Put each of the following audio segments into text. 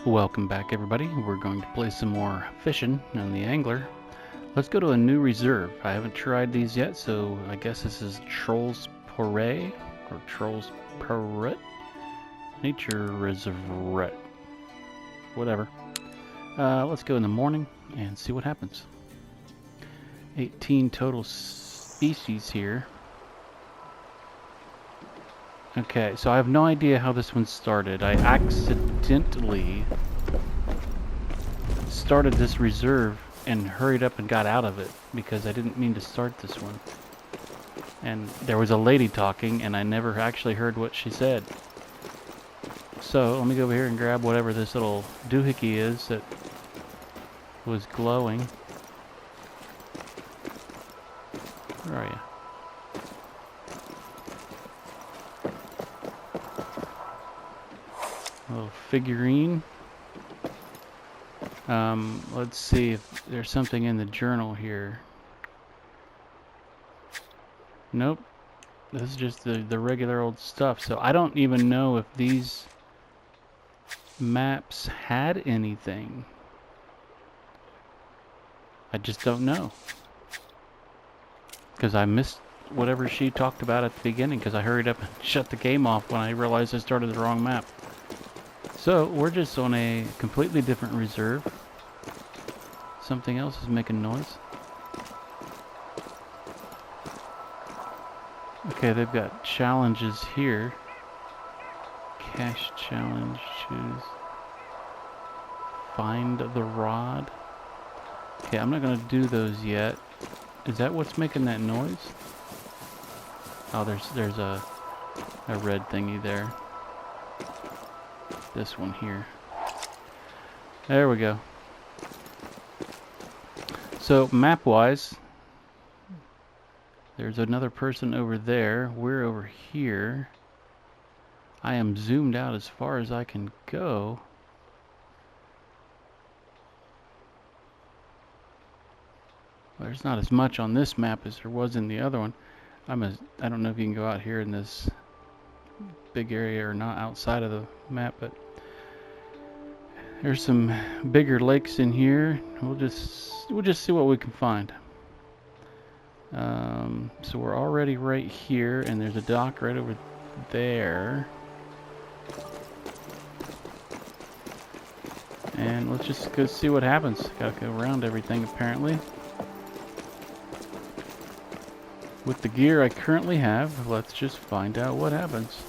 Welcome back, everybody. We're going to play some more fishing on the angler. Let's go to a new reserve. I haven't tried these yet, so I guess this is Trollsporet or Trollsporet Nature Reserve. Whatever. Let's go in the morning and see what happens. 18 total species here. Okay, so I have no idea how this one started. I accidentally started this reserve and hurried up and got out of it because I didn't mean to start this one. And there was a lady talking and I never actually heard what she said. So let me go over here and grab whatever this little doohickey is that was glowing. Where are you? A little figurine. Let's see if there's something in the journal here. Nope. This is just the regular old stuff. So I don't even know if these maps had anything. I just don't know. Because I missed whatever she talked about at the beginning because I hurried up and shut the game off when I realized I started the wrong map. So we're just on a completely different reserve. Something else is making noise. Okay, they've got challenges here. Cash challenge, choose. Find the rod. Okay, I'm not gonna do those yet. Is that what's making that noise? Oh, there's a red thingy there. This one here. There we go. So map-wise, there's another person over there. We're over here. I am zoomed out as far as I can go. Well, there's not as much on this map as there was in the other one. I don't know if you can go out here in this big area or not outside of the map, but there's some bigger lakes in here. We'll just see what we can find. So we're already right here, and there's a dock right over there. And let's just go see what happens. Gotta go around everything apparently. With the gear I currently have, let's just find out what happens.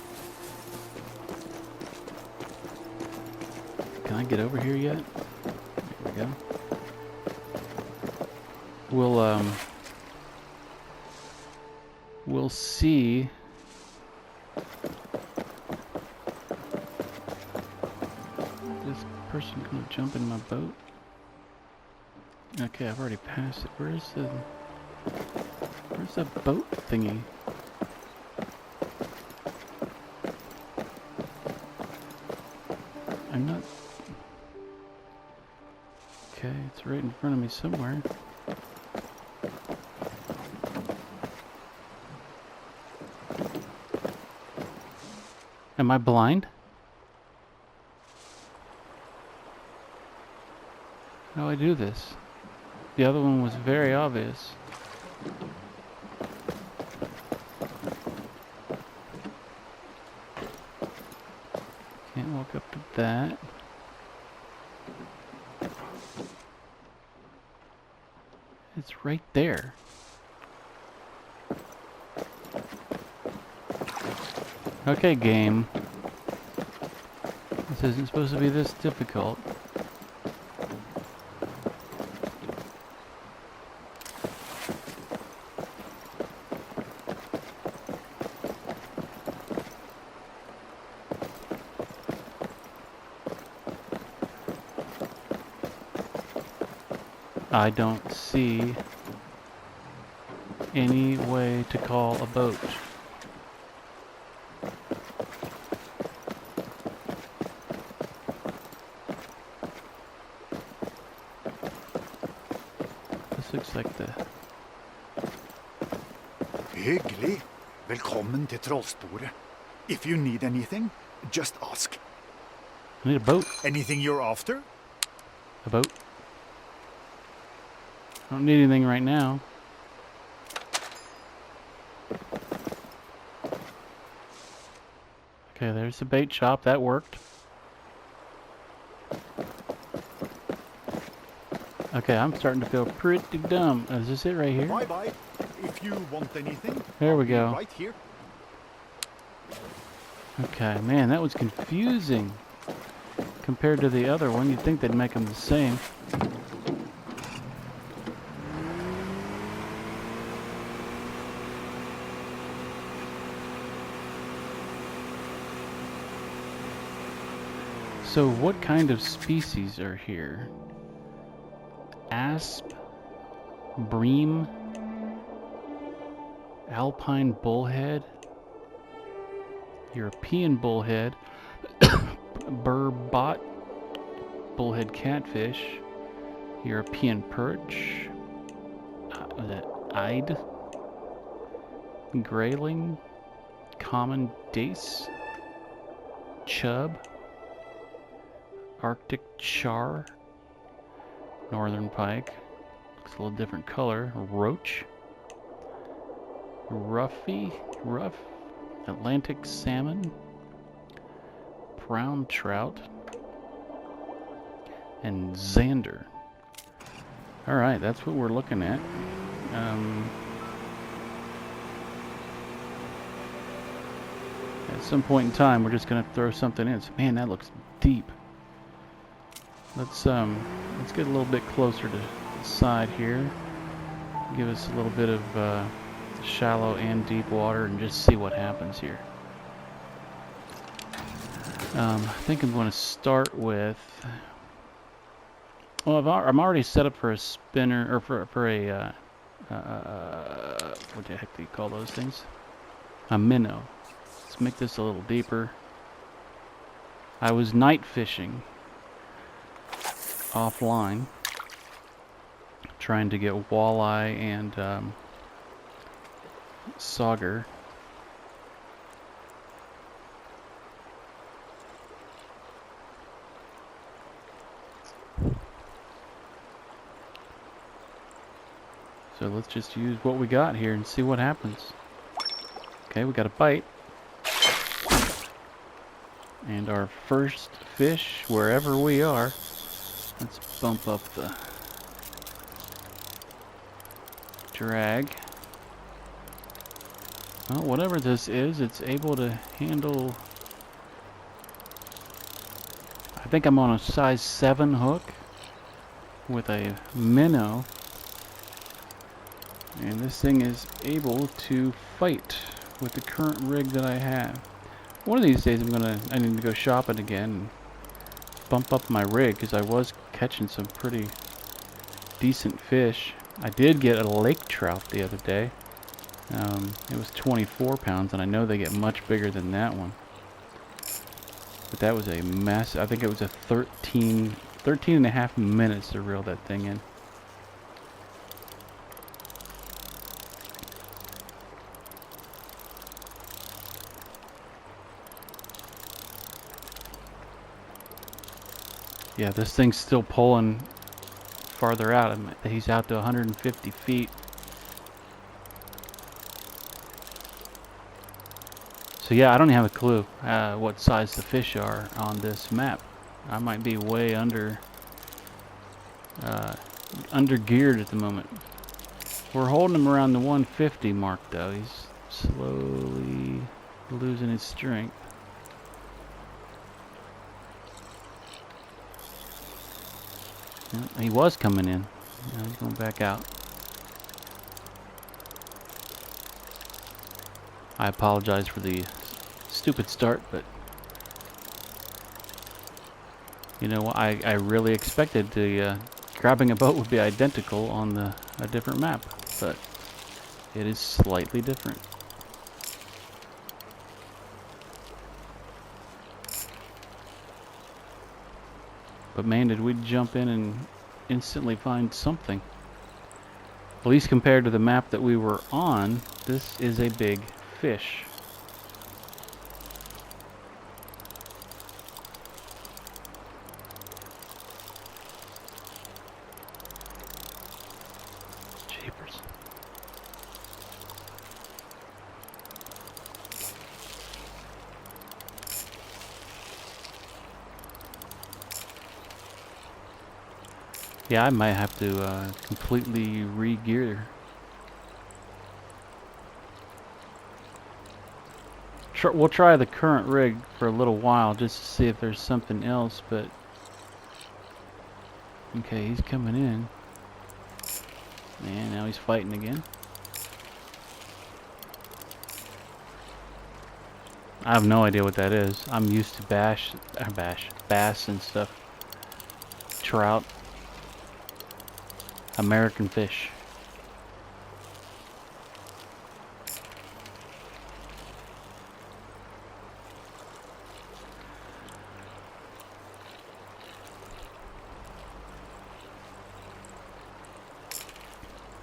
Can I get over here yet? There we go. We'll see. This person gonna jump in my boat? Okay, I've already passed it. Where's the boat thingy? I'm not... Okay, it's right in front of me somewhere. Am I blind? How do I do this? The other one was very obvious. Can't walk up to that. It's right there. Okay, game. This isn't supposed to be this difficult. I don't see any way to call a boat. This looks like the... I need a boat. Anything you're after? A boat. I don't need anything right now. Okay, there's the bait shop. That worked. Okay, I'm starting to feel pretty dumb. Is this it right here? Bye-bye. If you want anything, There we I'll be go. right here. Okay, man, that was confusing compared to the other one. You'd think they'd make them the same. So what kind of species are here? Asp, bream, alpine bullhead, European bullhead, burbot, bullhead catfish, European perch, was that Eid, grayling, common dace, chub, Arctic char, northern pike, looks a little different color, roach, rough, Atlantic salmon, brown trout, and zander. Alright, that's what we're looking at. At some point in time, we're just going to throw something in. So, man, that looks deep. Let's get a little bit closer to the side here. Give us a little bit of shallow and deep water and just see what happens here. I think I'm going to start with... Well, I'm already set up for a spinner, or for a... what the heck do you call those things? A minnow. Let's make this a little deeper. I was night fishing offline, trying to get walleye and sauger. So let's just use what we got here and see what happens. Okay, we got a bite. And our first fish, wherever we are. Let's bump up the drag. Well, whatever this is, it's able to handle... I think I'm on a size 7 hook with a minnow. And this thing is able to fight with the current rig that I have. One of these days I need to go shopping again and bump up my rig, because I was catching some pretty decent fish. I did get a lake trout the other day. It was 24 pounds, and I know they get much bigger than that one. But that was a mess. I think it was a 13 and a half minutes to reel that thing in. Yeah, this thing's still pulling farther out. He's out to 150 feet. So yeah, I don't have a clue what size the fish are on this map. I might be way under geared at the moment. We're holding him around the 150 mark though. He's slowly losing his strength. He was coming in. Now he's going back out. I apologize for the stupid start, but you know, I really expected the grabbing a boat would be identical on a different map, but it is slightly different. But man, did we jump in and instantly find something. At least compared to the map that we were on, this is a big fish. Yeah, I might have to completely re-gear. We'll try the current rig for a little while just to see if there's something else, but... Okay, he's coming in. And now he's fighting again. I have no idea what that is. I'm used to bass and stuff. Trout. American fish.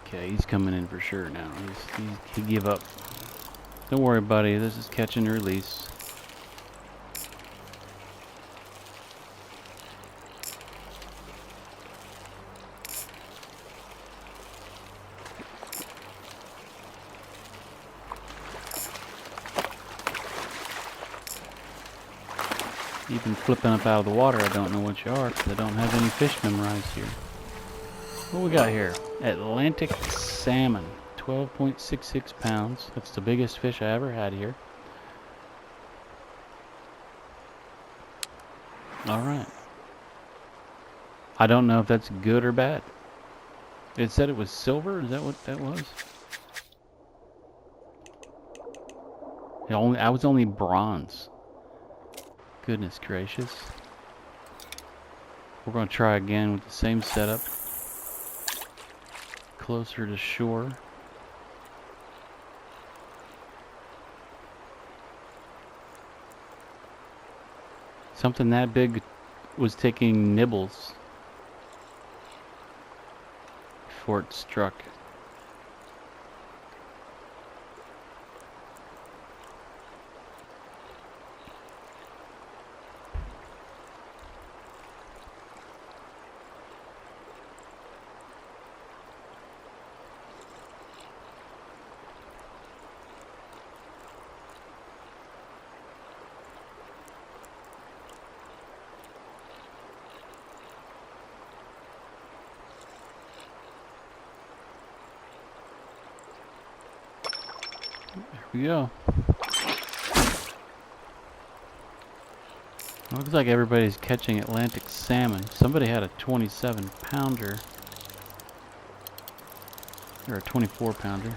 Okay, he's coming in for sure now. He give up. Don't worry, buddy. This is catch and release. Even flipping up out of the water, I don't know what you are because I don't have any fish memorized here. What we got here? Atlantic salmon, 12.66 pounds. That's the biggest fish I ever had here. Alright. I don't know if that's good or bad. It said it was silver? Is that what that was? I was only bronze. Goodness gracious. We're going to try again with the same setup. Closer to shore. Something that big was taking nibbles before it struck. There we go. Looks like everybody's catching Atlantic salmon. Somebody had a 27 pounder. Or a 24 pounder.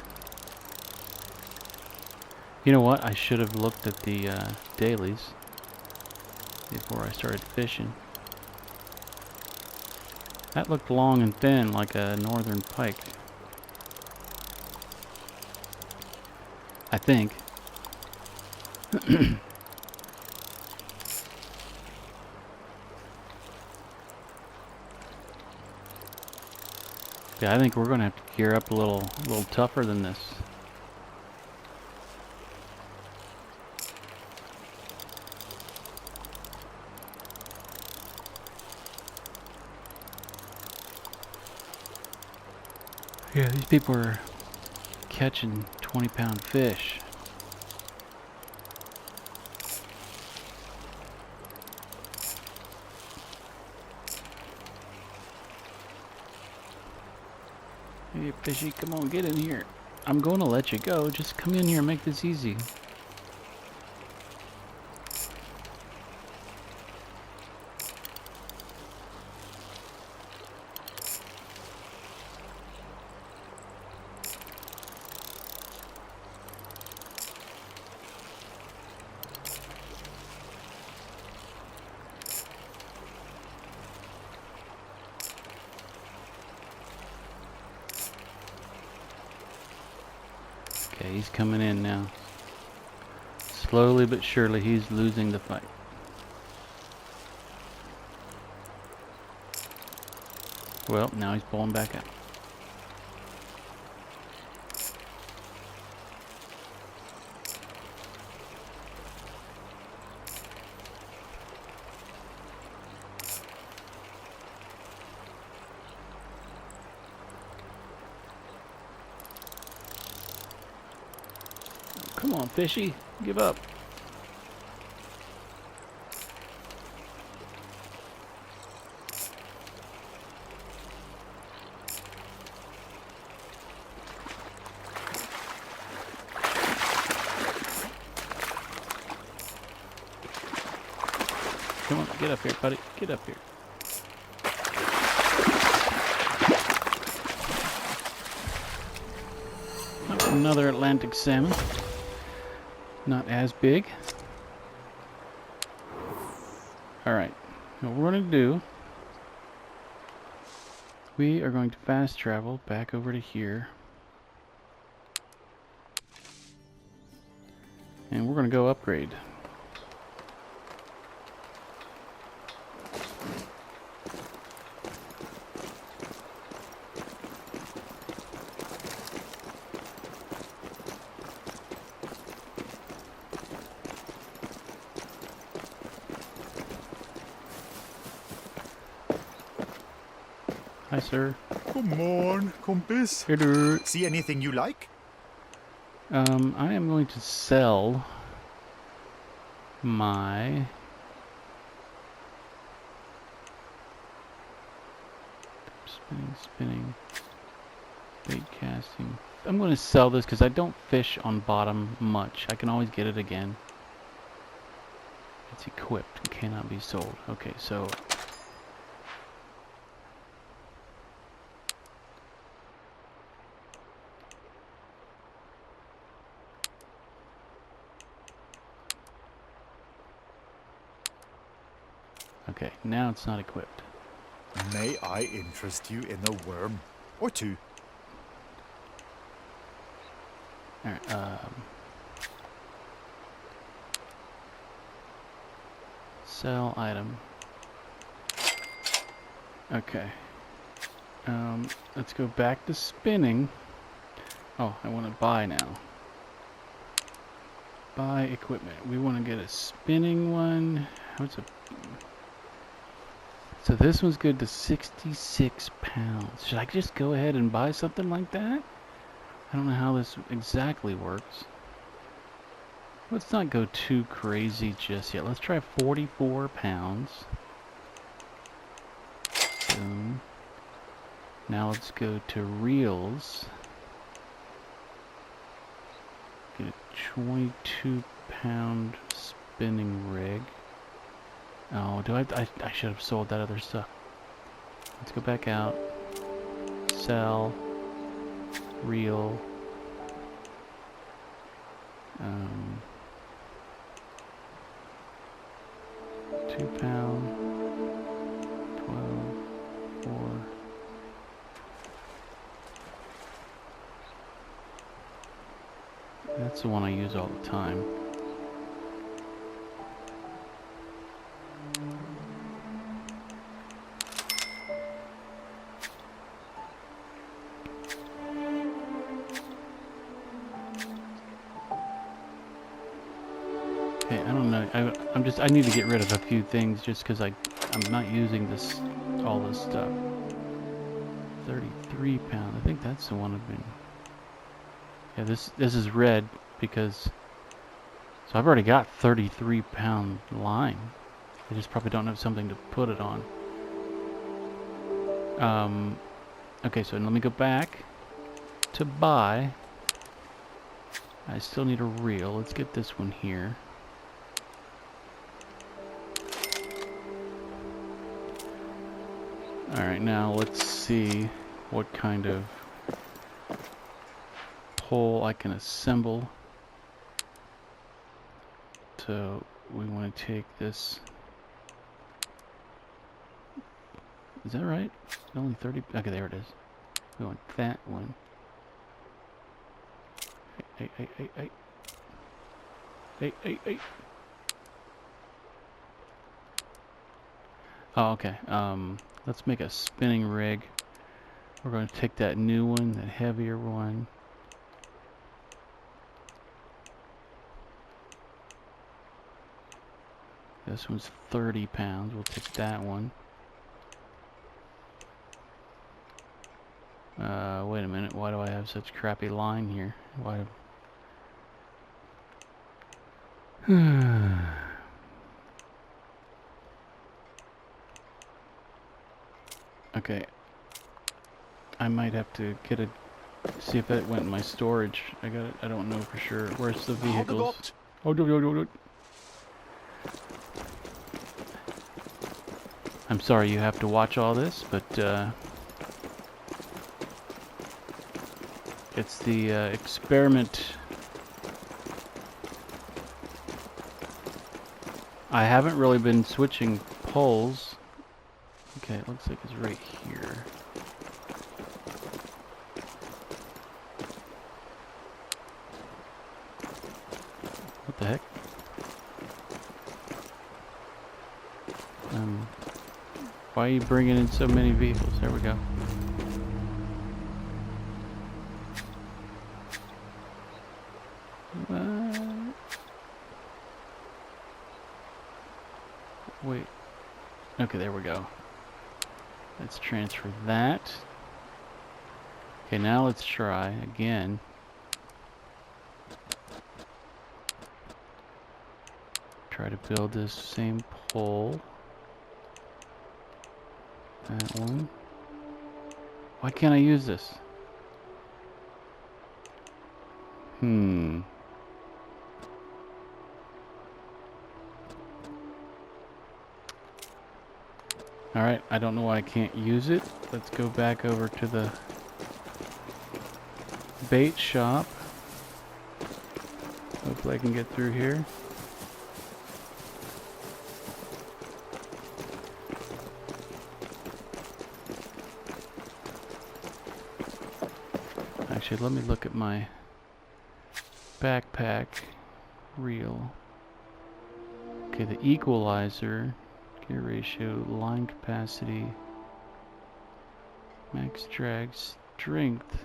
You know what? I should have looked at the dailies before I started fishing. That looked long and thin like a northern pike. I think. Yeah, I think we're gonna have to gear up a little tougher than this. Yeah, these people are catching 20-pound fish. Hey, fishy, come on, get in here. I'm going to let you go. Just come in here and make this easy. Okay, he's coming in now. Slowly but surely, he's losing the fight. Well, now he's pulling back out. Come on, fishy, give up. Get up here, buddy. Get up here. Oh, another Atlantic salmon. Not as big. Alright. What we're going to do, we are going to fast travel back over to here. And we're going to go upgrade. Hi, sir. Come on, kompis. Hello. See anything you like? I am going to sell my spinning, bait casting. I'm going to sell this because I don't fish on bottom much. I can always get it again. It's equipped and cannot be sold. Okay, so okay, now it's not equipped. May I interest you in a worm or two? Alright, sell item. Okay. Let's go back to spinning. Oh, I want to buy now. Buy equipment. We want to get a spinning one. What's a... So this one's good to 66 pounds. Should I just go ahead and buy something like that? I don't know how this exactly works. Let's not go too crazy just yet. Let's try 44 pounds. Boom. Now let's go to reels. Get a 22-pound spinning rig. Oh, I should have sold that other stuff. Let's go back out. Sell. Reel. 2 pound. 12. 4. That's the one I use all the time. Okay, I don't know. I need to get rid of a few things just because I'm not using all this stuff. 33 pound. I think that's the one I've been. Yeah, this is red because. So I've already got 33-pound line. I just probably don't have something to put it on. Okay, so let me go back to buy. I still need a reel. Let's get this one here. Alright, now let's see what kind of pole I can assemble. So we want to take this. Is that right? Only 30. Okay, there it is. We want that one. Hey. Hey. Oh, okay. Let's make a spinning rig. We're going to take that new one, that heavier one. This one's 30 pounds. We'll take that one. Wait a minute. Why do I have such crappy line here? Why? Okay. I might have to get a... See if that went in my storage. I don't know for sure. Where's the vehicles? Oh, I'm sorry you have to watch all this, but it's the experiment. I haven't really been switching poles. Okay, it looks like it's right here. What the heck? Why are you bringing in so many vehicles? There we go. What? Wait. Okay, there we go. Let's transfer that. Okay, now let's try again. Try to build this same pole. That one. Why can't I use this? Alright, I don't know why I can't use it. Let's go back over to the bait shop. Hopefully I can get through here. Actually, let me look at my backpack reel. Okay, the equalizer, gear ratio, line capacity, max drag, strength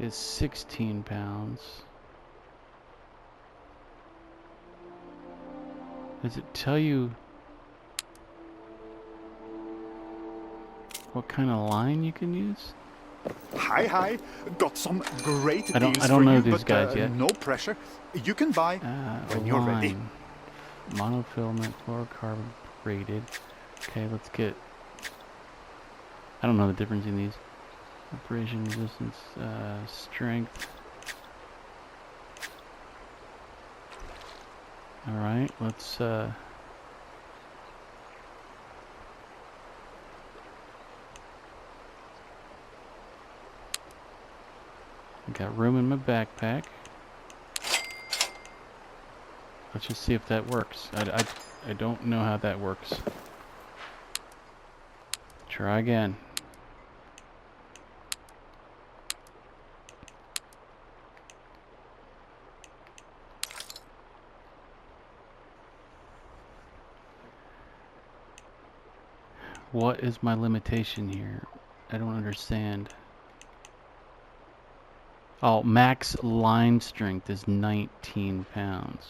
is 16 pounds. Does it tell you what kind of line you can use? Hi. Got some great I deals don't for know you, these but guys yet. no pressure. You can buy when you're ready. Monofilament, fluorocarbon braided. Okay, let's get... I don't know the difference in these. Operation resistance, strength. Alright, let's... I got room in my backpack. Let's just see if that works. I don't know how that works. Try again. What is my limitation here? I don't understand. Oh, max line strength is 19 pounds.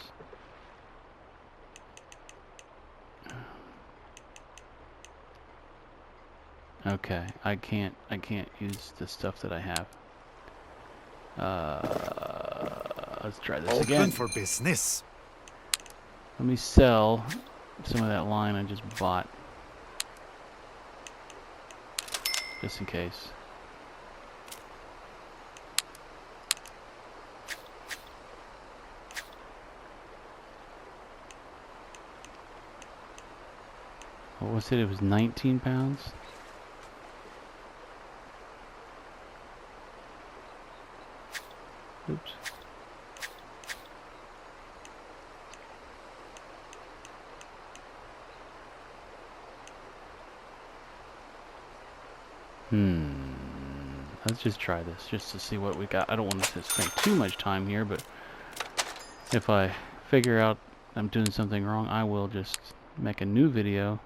Okay, I can't use the stuff that I have. Let's try this again. Open for business. Let me sell some of that line I just bought. Just in case. What was it? It was 19 pounds? Oops. Let's just try this, just to see what we got. I don't want to spend too much time here, but if I figure out I'm doing something wrong, I will just make a new video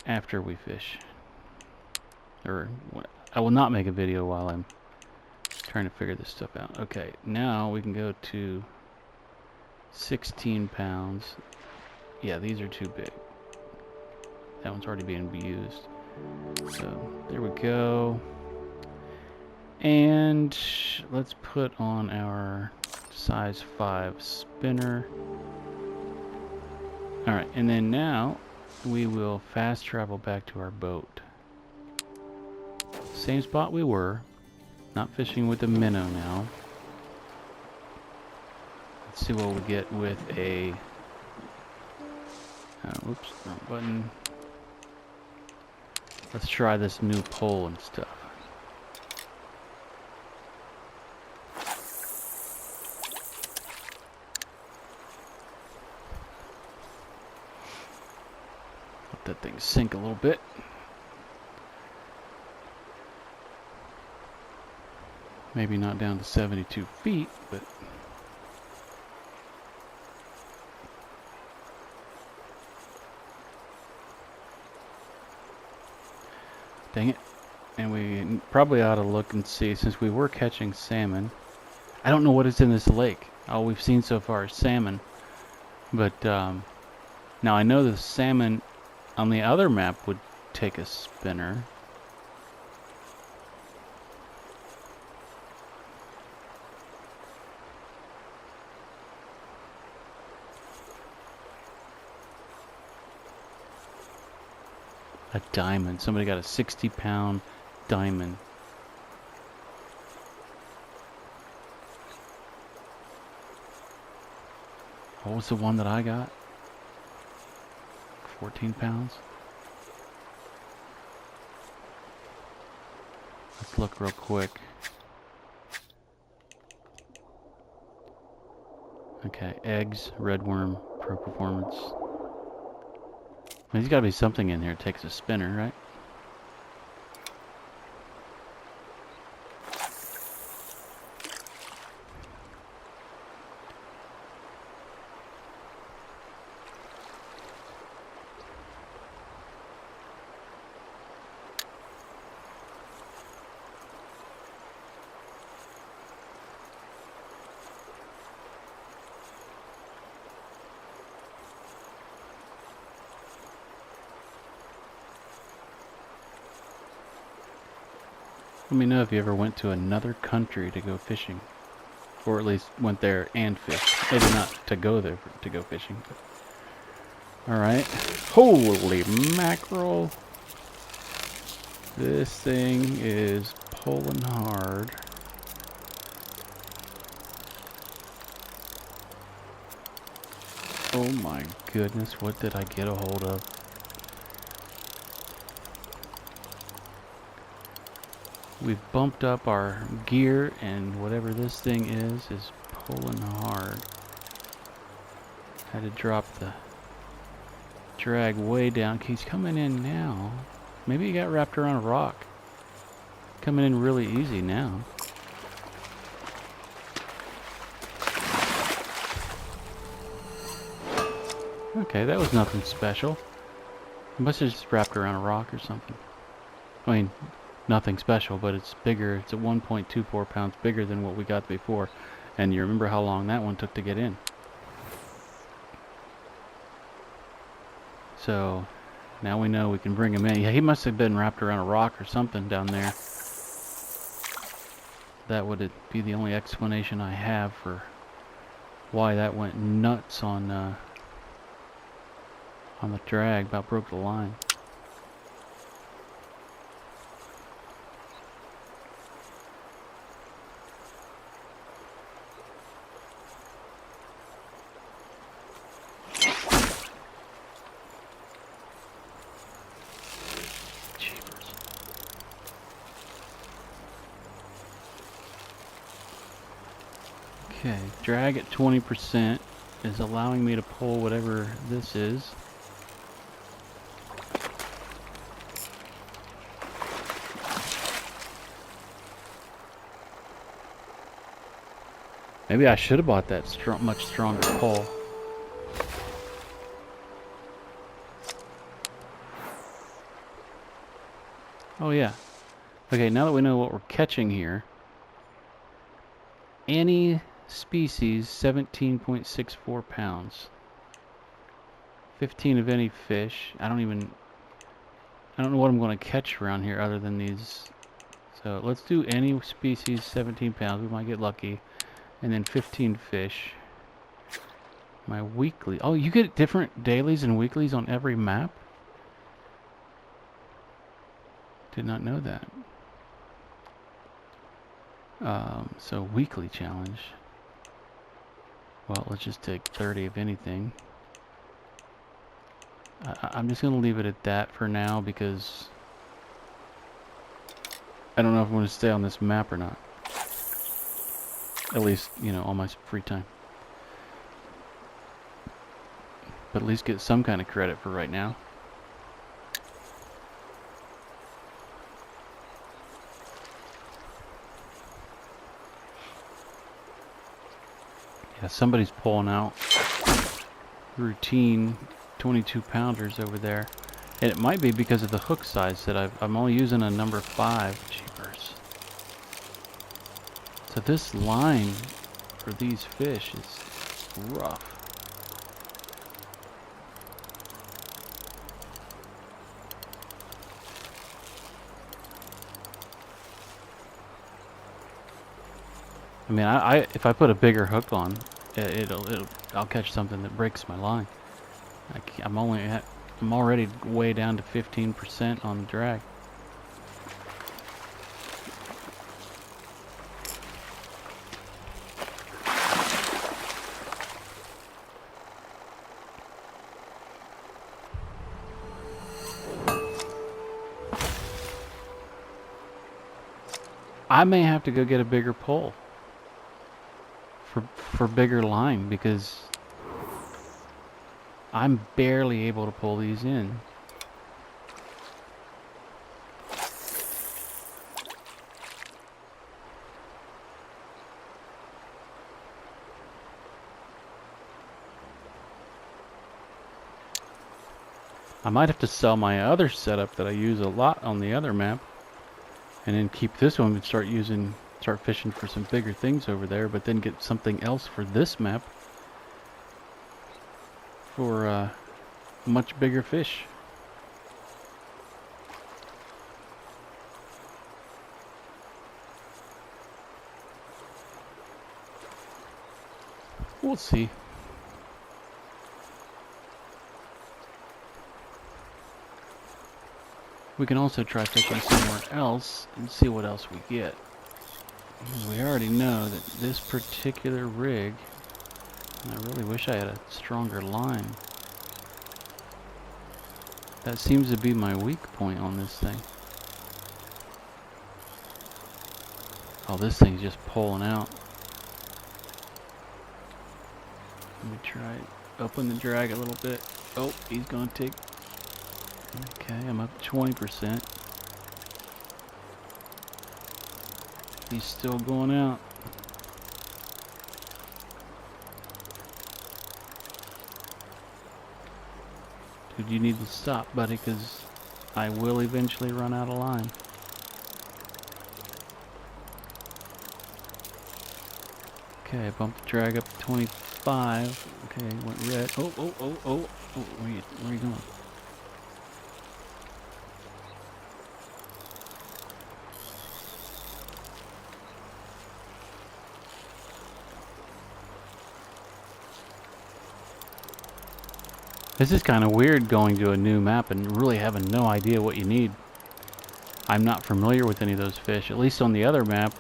after we fish. Or, I will not make a video while I'm trying to figure this stuff out. Okay, now we can go to 16 pounds. Yeah, these are too big. That one's already being used. So, there we go. And let's put on our size 5 spinner. Alright, and then now we will fast travel back to our boat. Same spot we were. Not fishing with a minnow now. Let's see what we get with a Whoops, wrong button. Let's try this new pole and stuff. Let that thing sink a little bit. Maybe not down to 72 feet, but dang it. And we probably ought to look and see, since we were catching salmon. I don't know what is in this lake. All we've seen so far is salmon. But now I know the salmon on the other map would take a spinner. A diamond. Somebody got a 60-pound diamond. What was the one that I got? 14 pounds? Let's look real quick. Okay, eggs, red worm, pro performance. There's got to be something in here that takes a spinner, right? Let me know if you ever went to another country to go fishing. Or at least went there and fished. Maybe not to go there to go fishing. Alright. Holy mackerel. This thing is pulling hard. Oh my goodness, what did I get a hold of? We've bumped up our gear, and whatever this thing is pulling hard. Had to drop the drag way down. He's coming in now. Maybe he got wrapped around a rock. Coming in really easy now. Okay, that was nothing special. He must have just wrapped around a rock or something. I mean, nothing special, but it's bigger. It's at 1.24 pounds bigger than what we got before. And you remember how long that one took to get in. So now we know we can bring him in. Yeah, he must have been wrapped around a rock or something down there. That would be the only explanation I have for why that went nuts on the drag. About broke the line. Okay, drag at 20% is allowing me to pull whatever this is. Maybe I should have bought that much stronger pole. Oh yeah. Okay, now that we know what we're catching here, any species 17.64 pounds. 15 of any fish. I don't know what I'm going to catch around here other than these. So let's do any species 17 pounds. We might get lucky. And then 15 fish. My weekly. Oh, you get different dailies and weeklies on every map? Did not know that. So weekly challenge. Well, let's just take 30 of anything. I'm just gonna leave it at that for now because I don't know if I'm gonna stay on this map or not. At least, you know, on my free time. But at least get some kind of credit for right now. Yeah, somebody's pulling out routine 22 pounders over there. And it might be because of the hook size that I'm only using a number 5. Jeepers. So this line for these fish is rough. I mean, if I put a bigger hook on, I'll catch something that breaks my line. I'm already way down to 15% on the drag. I may have to go get a bigger pole for bigger line because I'm barely able to pull these in. I might have to sell my other setup that I use a lot on the other map and then keep this one and start fishing for some bigger things over there, but then get something else for this map for much bigger fish. We'll see. We can also try fishing somewhere else and see what else we get. We already know that this particular rig, I really wish I had a stronger line. That seems to be my weak point on this thing. Oh, this thing's just pulling out. Let me try open the drag a little bit. Oh, he's gonna take. Okay, I'm up 20%. He's still going out. Dude, you need to stop, buddy, because I will eventually run out of line. Okay, bump the drag up to 25. Okay, went red. Oh, where are you going? This is kind of weird going to a new map and really having no idea what you need. I'm not familiar with any of those fish. At least on the other map,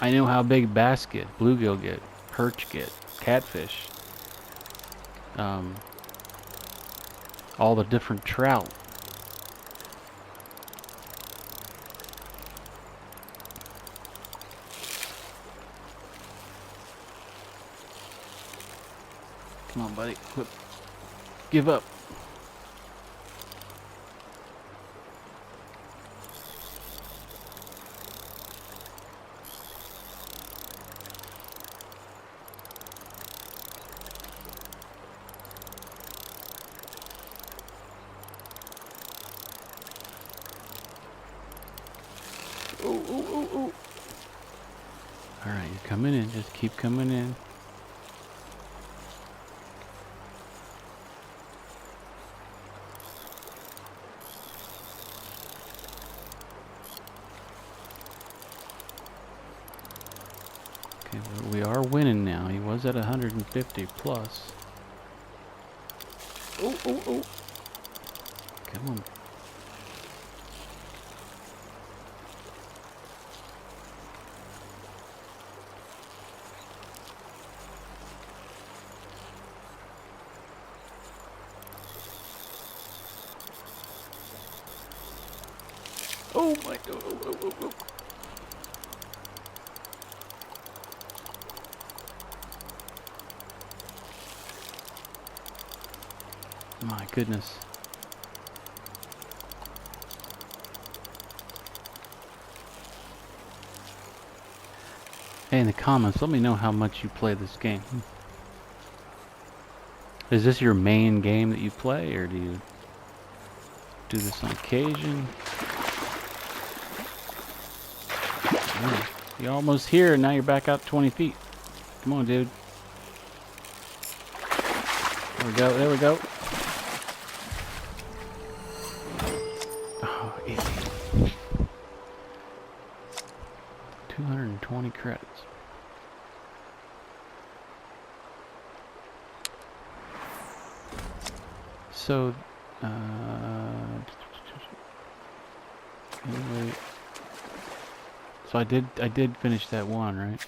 I know how big bass get, bluegill get, perch get, catfish. All the different trout. Come on, buddy. Quit. Give up. Oh. Alright, you're coming in. Just keep coming in. Okay, well, we are winning now. He was at 150 plus. Oh. Come on. Oh my, oh, oh, oh, oh, oh. My goodness. Hey, in the comments, let me know how much you play this game. Is this your main game that you play, or do you do this on occasion? Oh, you're almost here, and now you're back out 20 feet. Come on, dude. There we go, there we go. Oh, easy. 220 credits. So, anyway, so I did finish that one, right?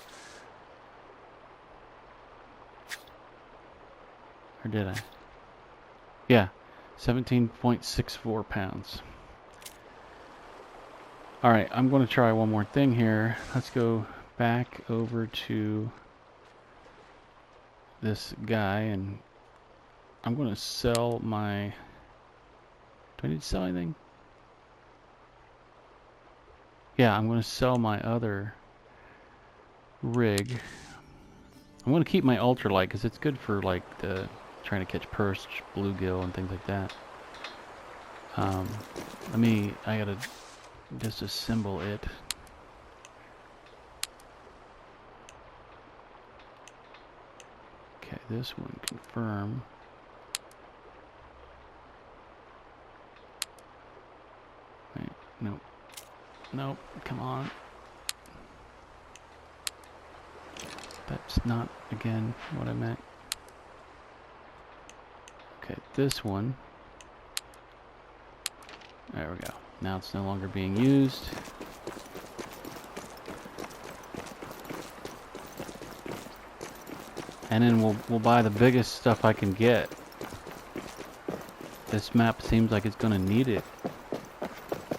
Or did I? Yeah, 17.64 pounds. All right, I'm going to try one more thing here. Let's go back over to this guy, and I'm going to sell my... Do I need to sell anything? Yeah, I'm going to sell my other rig. I'm going to keep my ultralight because it's good for like the trying to catch perch, bluegill, and things like that. I gotta disassemble it. Okay, this one confirm. Wait, nope. Nope, come on. That's not, again, what I meant. Okay, this one. There we go. Now it's no longer being used. And then we'll buy the biggest stuff I can get. This map seems like it's gonna need it.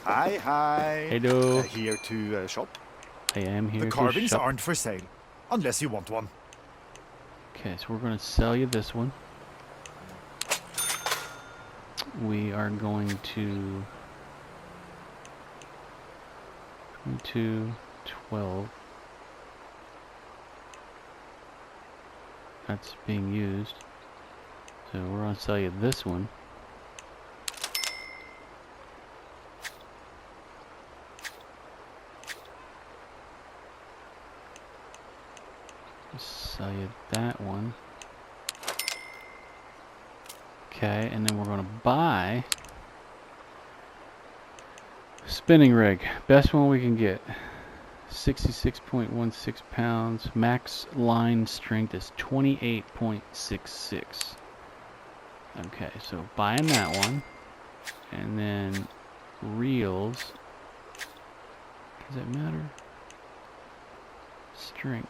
Hi, hi. Hello. Here to shop. I am here The to carvings shop. aren't for sale, unless you want one. Okay, so we're gonna sell you this one. We are going to 22, 12. That's being used. So we're gonna sell you this one. Sell you that one. Okay, and then we're gonna buy spinning rig. Best one we can get. 66.16 pounds. Max line strength is 28.66. Okay, so buying that one. And then reels. Does that matter? Strength.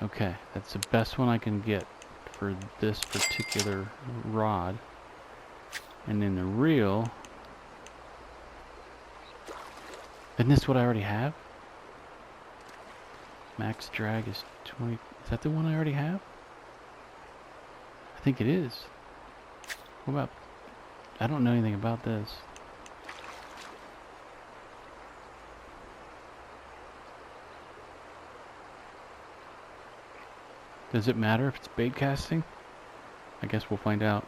Okay, that's the best one I can get for this particular rod. And then the reel. Isn't this what I already have? Max drag is 20. Is that the one I already have? I think it is. What about... I don't know anything about this. Does it matter if it's bait casting? I guess we'll find out,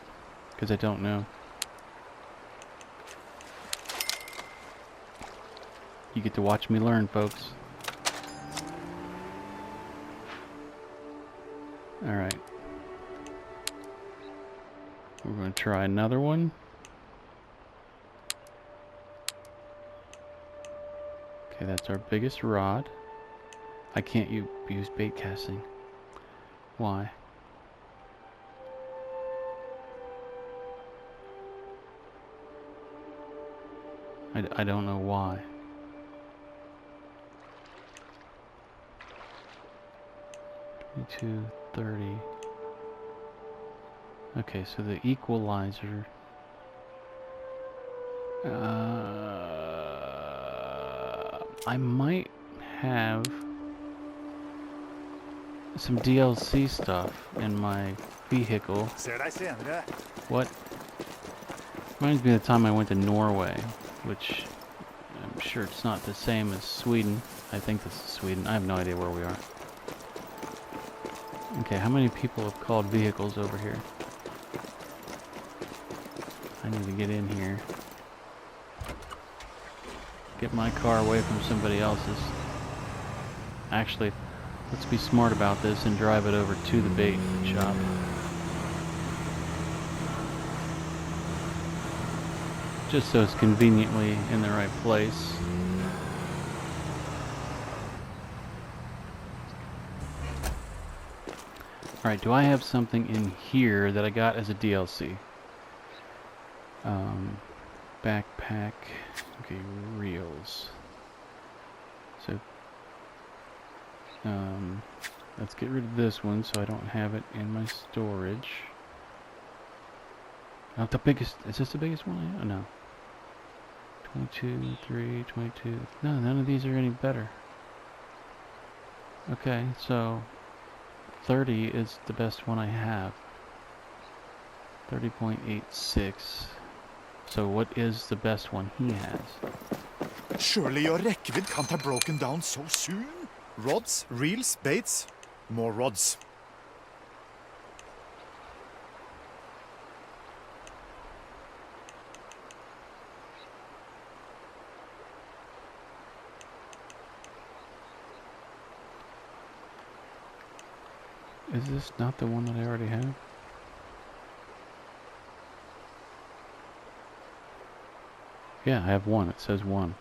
because I don't know. You get to watch me learn, folks. Alright. We're going to try another one. Okay, that's our biggest rod. I can't use bait casting. Why? I don't know why. $22.30. Okay, so the equalizer. I might have some DLC stuff in my vehicle. Ser deg senere. What? Reminds me of the time I went to Norway, which I'm sure it's not the same as Sweden. I think this is Sweden. I have no idea where we are. Okay, how many people have called vehicles over here? I need to get in here. Get my car away from somebody else's. Actually, let's be smart about this and drive it over to the bait shop. Just so it's conveniently in the right place. Alright, do I have something in here that I got as a DLC? Backpack. Okay, reels. So, let's get rid of this one so I don't have it in my storage. Not the biggest. Is this the biggest one? Oh, no. 22, 3, 22. No, none of these are any better. Okay, so 30 is the best one I have. 30.86. So what is the best one he has? Surely your rekkevidd can't have broken down so soon. Rods, reels, baits, more rods. Is this not the one that I already have? Yeah, I have one. It says one.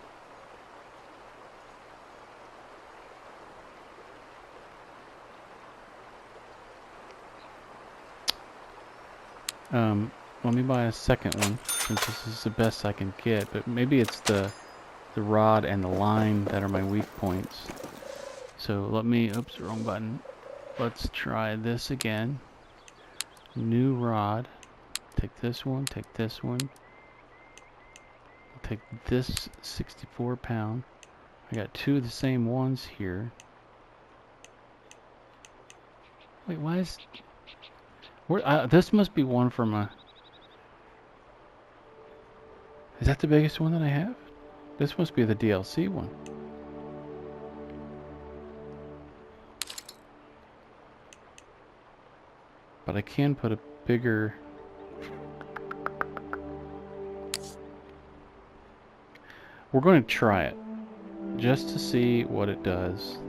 Let me buy a second one since this is the best I can get, but maybe it's the rod and the line that are my weak points. So let me, oops, wrong button. Let's try this again. New rod. Take this one, take this one. Take this 64 pound. I got two of the same ones here. Wait, why is... this must be one from a... Is that the biggest one that I have? This must be the DLC one. But I can put a bigger... We're going to try it. Just to see what it does.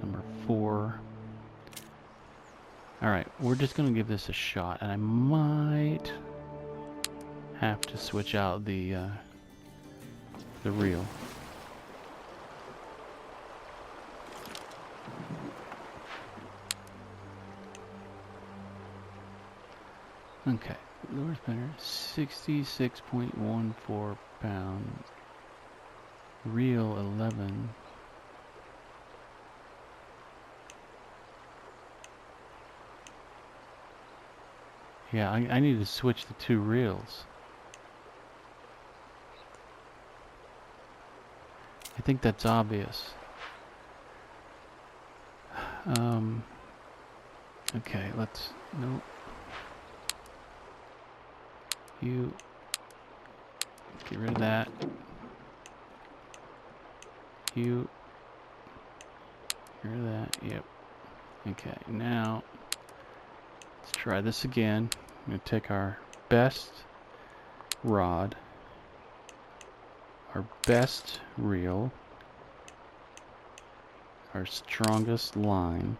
Number 4. Alright, we're just going to give this a shot. And I might have to switch out the reel. Okay, lure spinner, 66.14 pound, reel 11. Yeah, I need to switch the two reels. I think that's obvious. Okay, let's, nope. You get rid of that. You get rid of that. Yep. Okay, now let's try this again. I'm going to take our best rod, our best reel, our strongest line,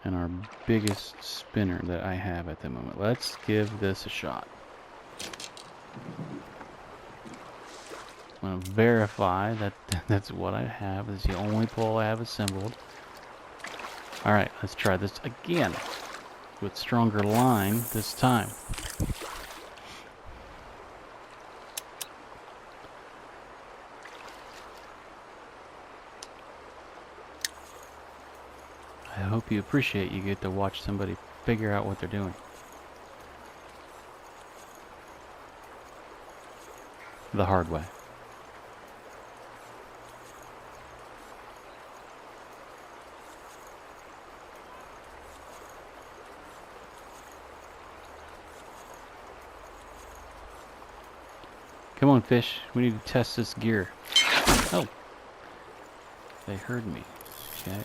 and our biggest spinner that I have at the moment. Let's give this a shot. I'm going to verify that that's what I have. This is the only pole I have assembled. Alright, let's try this again with stronger line this time. hope you appreciate you get to watch somebody figure out what they're doing. The hard way. Come on, fish. We need to test this gear. Oh. They heard me. Okay.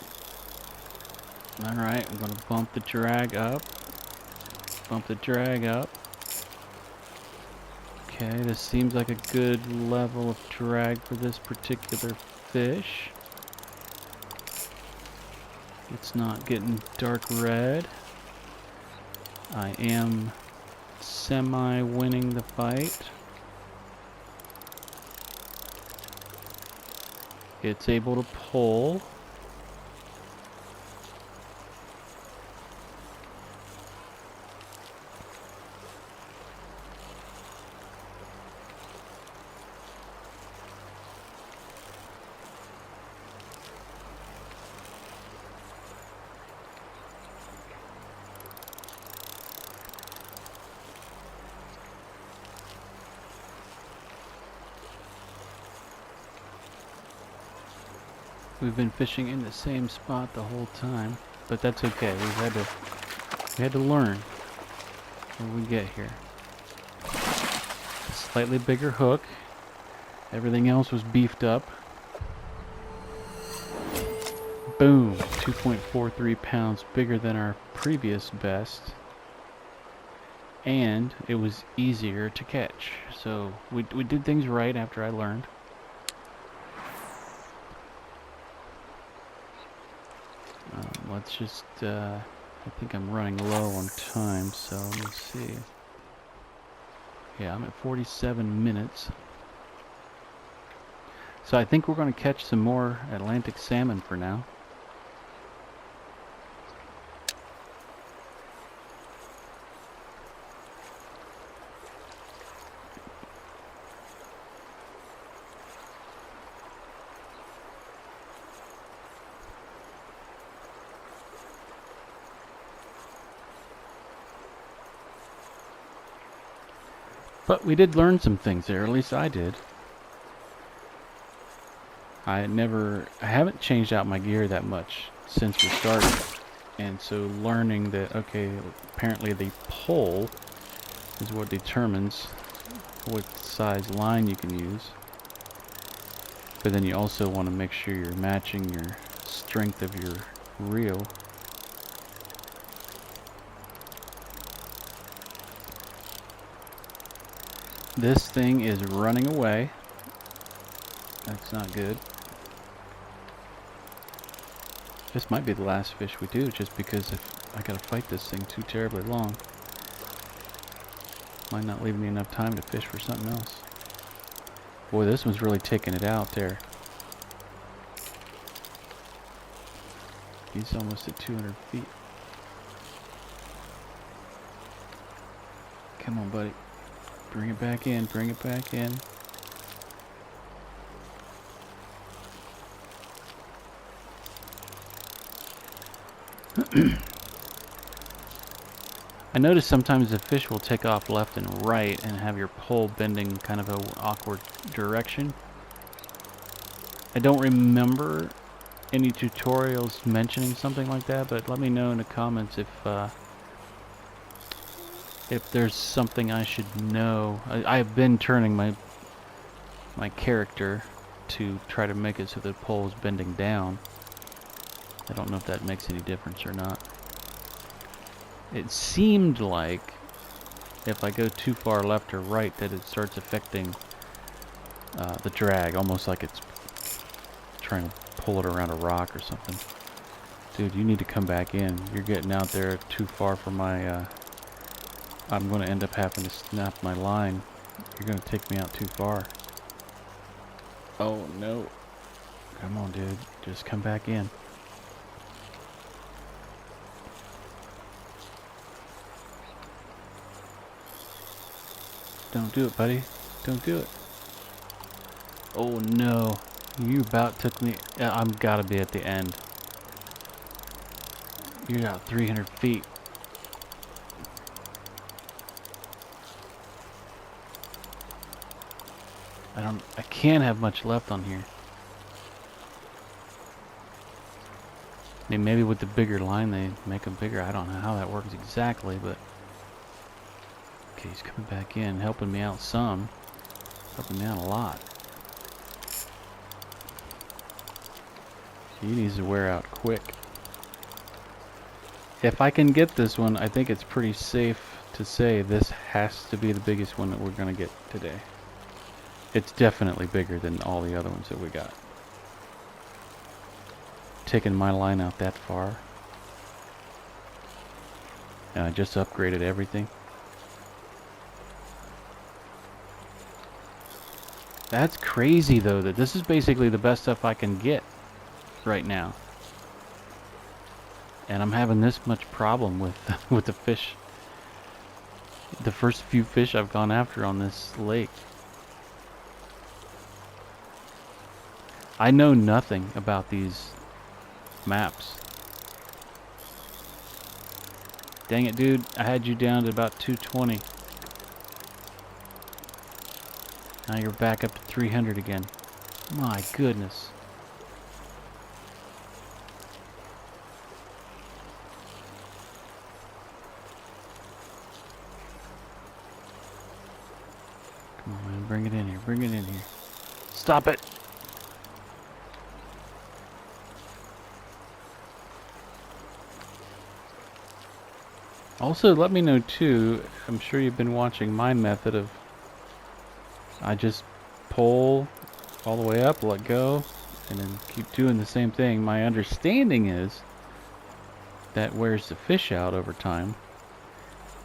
Alright, I'm going to bump the drag up. Bump the drag up. Okay, this seems like a good level of drag for this particular fish. It's not getting dark red. I am semi-winning the fight. It's able to pull. We've been fishing in the same spot the whole time, but that's okay. We had to learn when we get here. Slightly bigger hook. Everything else was beefed up. Boom! 2.43 pounds bigger than our previous best. And it was easier to catch. So we did things right after I learned. Let's just, I think I'm running low on time, so let me see. Yeah, I'm at 47 minutes. So I think we're going to catch some more Atlantic salmon for now. But we did learn some things there, at least I did. I haven't changed out my gear that much since we started. And so learning that, okay, apparently the pole is what determines what size line you can use. But then you also want to make sure you're matching your strength of your reel. This thing is running away. That's not good. This might be the last fish we do, just because if I gotta fight this thing too terribly long, might not leave me enough time to fish for something else. Boy, this one's really taking it out there. He's almost at 200 feet. Come on, buddy. Bring it back in, bring it back in. I notice sometimes the fish will take off left and right and have your pole bending kind of an awkward direction. I don't remember any tutorials mentioning something like that, but let me know in the comments if there's something I should know. I've been turning my character to try to make it so the pole is bending down. I don't know if that makes any difference or not. It seemed like if I go too far left or right that it starts affecting the drag, almost like it's trying to pull it around a rock or something. Dude, you need to come back in. You're getting out there too far for my... I'm going to end up having to snap my line. You're going to take me out too far. Oh, no. Come on, dude. Just come back in. Don't do it, buddy. Don't do it. Oh, no. You about took me... I'm gotta be at the end. You're out 300 feet. I can't have much left on here. I mean, maybe with the bigger line they make them bigger. I don't know how that works exactly, but okay, he's coming back in, helping me out some, helping me out a lot. He needs to wear out quick. If I can get this one, I think it's pretty safe to say this has to be the biggest one that we're gonna get today. It's definitely bigger than all the other ones that we got. Taking my line out that far. And I just upgraded everything. That's crazy though, that this is basically the best stuff I can get right now. And I'm having this much problem with the fish. The first few fish I've gone after on this lake. I know nothing about these maps. Dang it, dude. I had you down to about 220. Now you're back up to 300 again. My goodness. Come on, man. Bring it in here. Bring it in here. Stop it. Also, let me know too, I'm sure you've been watching my method of I just pull all the way up, let go, and then keep doing the same thing. My understanding is that wears the fish out over time.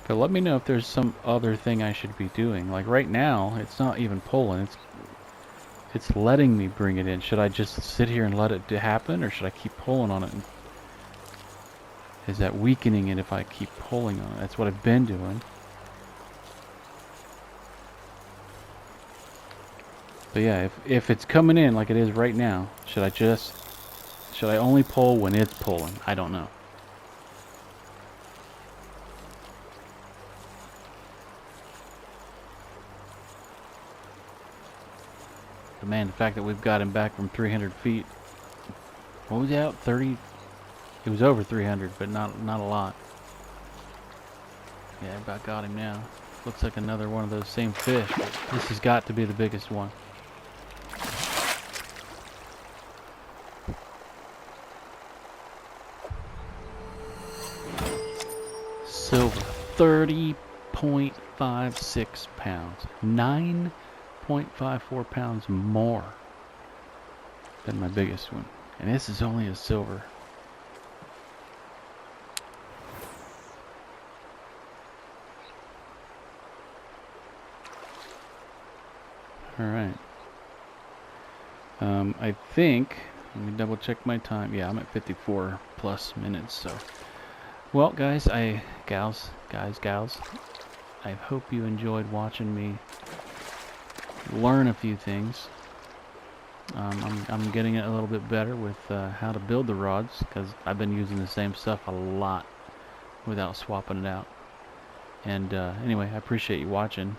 But let me know if there's some other thing I should be doing. Like right now, it's not even pulling, it's letting me bring it in. Should I just sit here and let it happen, or should I keep pulling on it? Is that weakening it if I keep pulling on it? That's what I've been doing. But yeah, if it's coming in like it is right now, should I only pull when it's pulling? I don't know. But man, the fact that we've got him back from 300 feet. What was he out? 30? It was over 300, but not a lot. Yeah, I about got him now. Looks like another one of those same fish. This has got to be the biggest one. Silver, 30.56 pounds. 9.54 pounds more than my biggest one. And this is only a silver. Alright. I think, let me double check my time. Yeah, I'm at 54 plus minutes, so. Well, guys, gals, I hope you enjoyed watching me learn a few things. I'm getting it a little bit better with how to build the rods, because I've been using the same stuff a lot without swapping it out. And anyway, I appreciate you watching.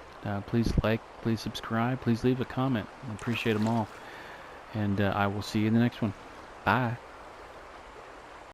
Please like, please subscribe, please leave a comment. I appreciate them all. And I will see you in the next one. Bye.